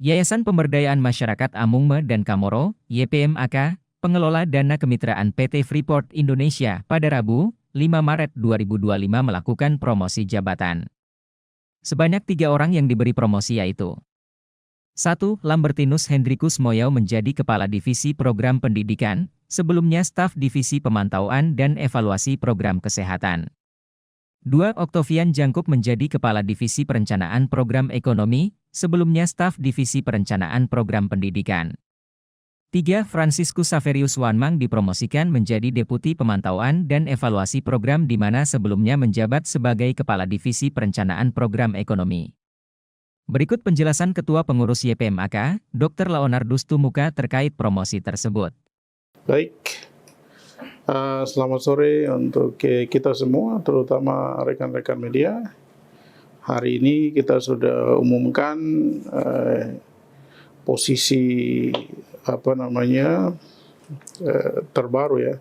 Yayasan Pemberdayaan Masyarakat Amungme dan Kamoro, YPMAK, pengelola dana kemitraan PT Freeport Indonesia pada Rabu, 5 Maret 2025 melakukan promosi jabatan. Sebanyak 3 orang yang diberi promosi yaitu 1. Lambertinus Hendrikus Moyau menjadi Kepala Divisi Program Pendidikan, sebelumnya staf Divisi Pemantauan dan Evaluasi Program Kesehatan. 2. Oktavian Jangkup menjadi Kepala Divisi Perencanaan Program Ekonomi, sebelumnya staf Divisi Perencanaan Program Pendidikan. 3. Franciscus Saverius Wanmang dipromosikan menjadi Deputi Pemantauan dan Evaluasi Program di mana sebelumnya menjabat sebagai Kepala Divisi Perencanaan Program Ekonomi. Berikut penjelasan Ketua Pengurus YPMAK, Dr. Leonardus Tumuka terkait promosi tersebut. Baik, selamat sore untuk kita semua, terutama rekan-rekan media. Hari ini kita sudah umumkan posisi terbaru ya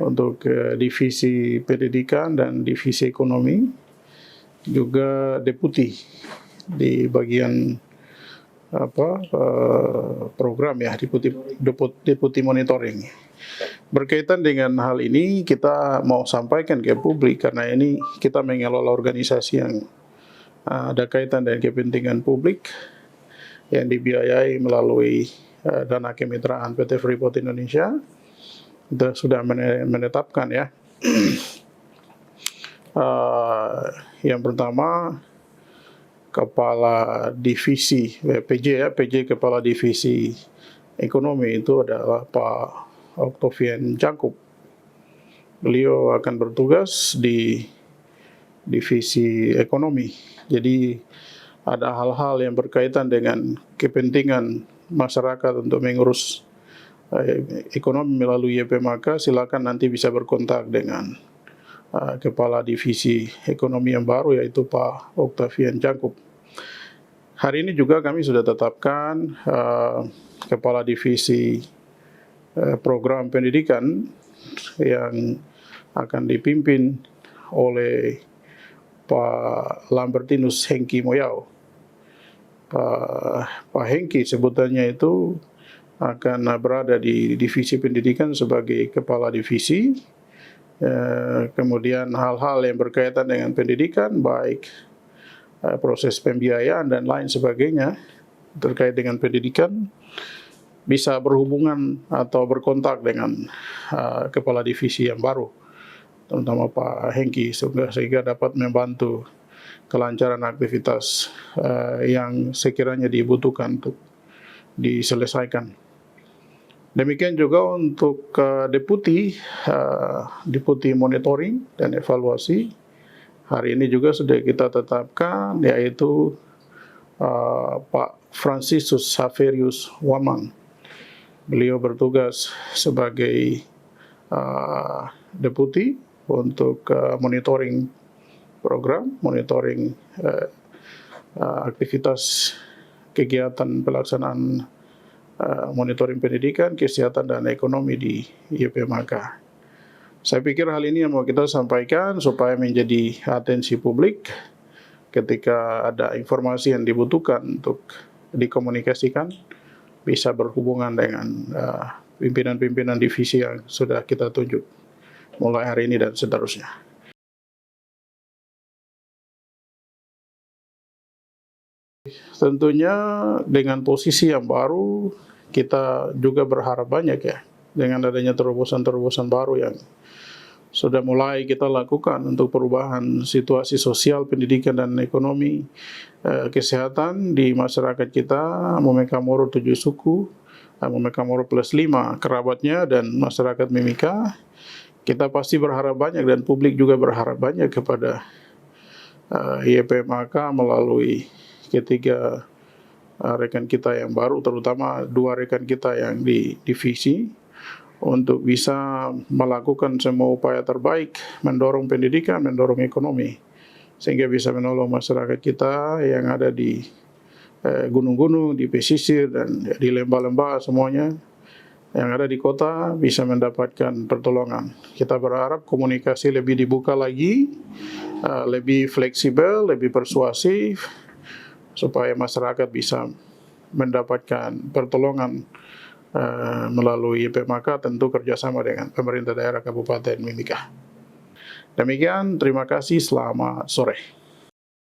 untuk divisi pendidikan dan divisi ekonomi, juga deputi di bagian program ya, deputi monitoring. Berkaitan dengan hal ini kita mau sampaikan ke publik karena ini kita mengelola organisasi yang ada kaitan dengan kepentingan publik yang dibiayai melalui dana kemitraan PT Freeport Indonesia. Kita sudah menetapkan ya. Yang pertama, Kepala Divisi PJ Kepala Divisi Ekonomi itu adalah Pak Oktavian Jangkup. Beliau akan bertugas di Divisi Ekonomi. Jadi ada hal-hal yang berkaitan dengan kepentingan masyarakat untuk mengurus ekonomi melalui YPMAK, silakan nanti bisa berkontak dengan Kepala Divisi Ekonomi yang baru, yaitu Pak Oktavian Jangkup. Hari ini juga kami sudah tetapkan Kepala Divisi Program Pendidikan yang akan dipimpin oleh Pak Lambertinus Hengki Moyau. Pak Hengki sebutannya itu akan berada di Divisi Pendidikan sebagai Kepala Divisi. Kemudian hal-hal yang berkaitan dengan pendidikan, baik proses pembiayaan dan lain sebagainya terkait dengan pendidikan, bisa berhubungan atau berkontak dengan Kepala Divisi yang baru, terutama Pak Hengki, sehingga dapat membantu kelancaran aktivitas yang sekiranya dibutuhkan untuk diselesaikan. Demikian juga untuk deputi monitoring dan evaluasi. Hari ini juga sudah kita tetapkan, yaitu Pak Franciscus Saverius Wanmang. Beliau bertugas sebagai deputi untuk monitoring program, monitoring aktivitas kegiatan pelaksanaan monitoring pendidikan, kesehatan, dan ekonomi di YPMAK. Saya pikir hal ini yang mau kita sampaikan supaya menjadi atensi publik ketika ada informasi yang dibutuhkan untuk dikomunikasikan, bisa berhubungan dengan pimpinan-pimpinan divisi yang sudah kita tunjuk mulai hari ini dan seterusnya. Tentunya dengan posisi yang baru, kita juga berharap banyak ya, dengan adanya terobosan-terobosan baru yang sudah mulai kita lakukan untuk perubahan situasi sosial, pendidikan, dan ekonomi, kesehatan di masyarakat kita, Amungme Kamoro 7 suku, Amungme Kamoro plus 5 kerabatnya, dan masyarakat Mimika. Kita pasti berharap banyak dan publik juga berharap banyak kepada YPMAK melalui ketiga rekan kita yang baru, terutama 2 rekan kita yang di divisi, untuk bisa melakukan semua upaya terbaik, mendorong pendidikan, mendorong ekonomi, sehingga bisa menolong masyarakat kita yang ada di gunung-gunung, di pesisir, dan di lembah-lembah semuanya, yang ada di kota bisa mendapatkan pertolongan. Kita berharap komunikasi lebih dibuka lagi, lebih fleksibel, lebih persuasif, supaya masyarakat bisa mendapatkan pertolongan melalui YPMAK, tentu kerjasama dengan pemerintah daerah Kabupaten Mimika. Demikian, terima kasih, selamat sore.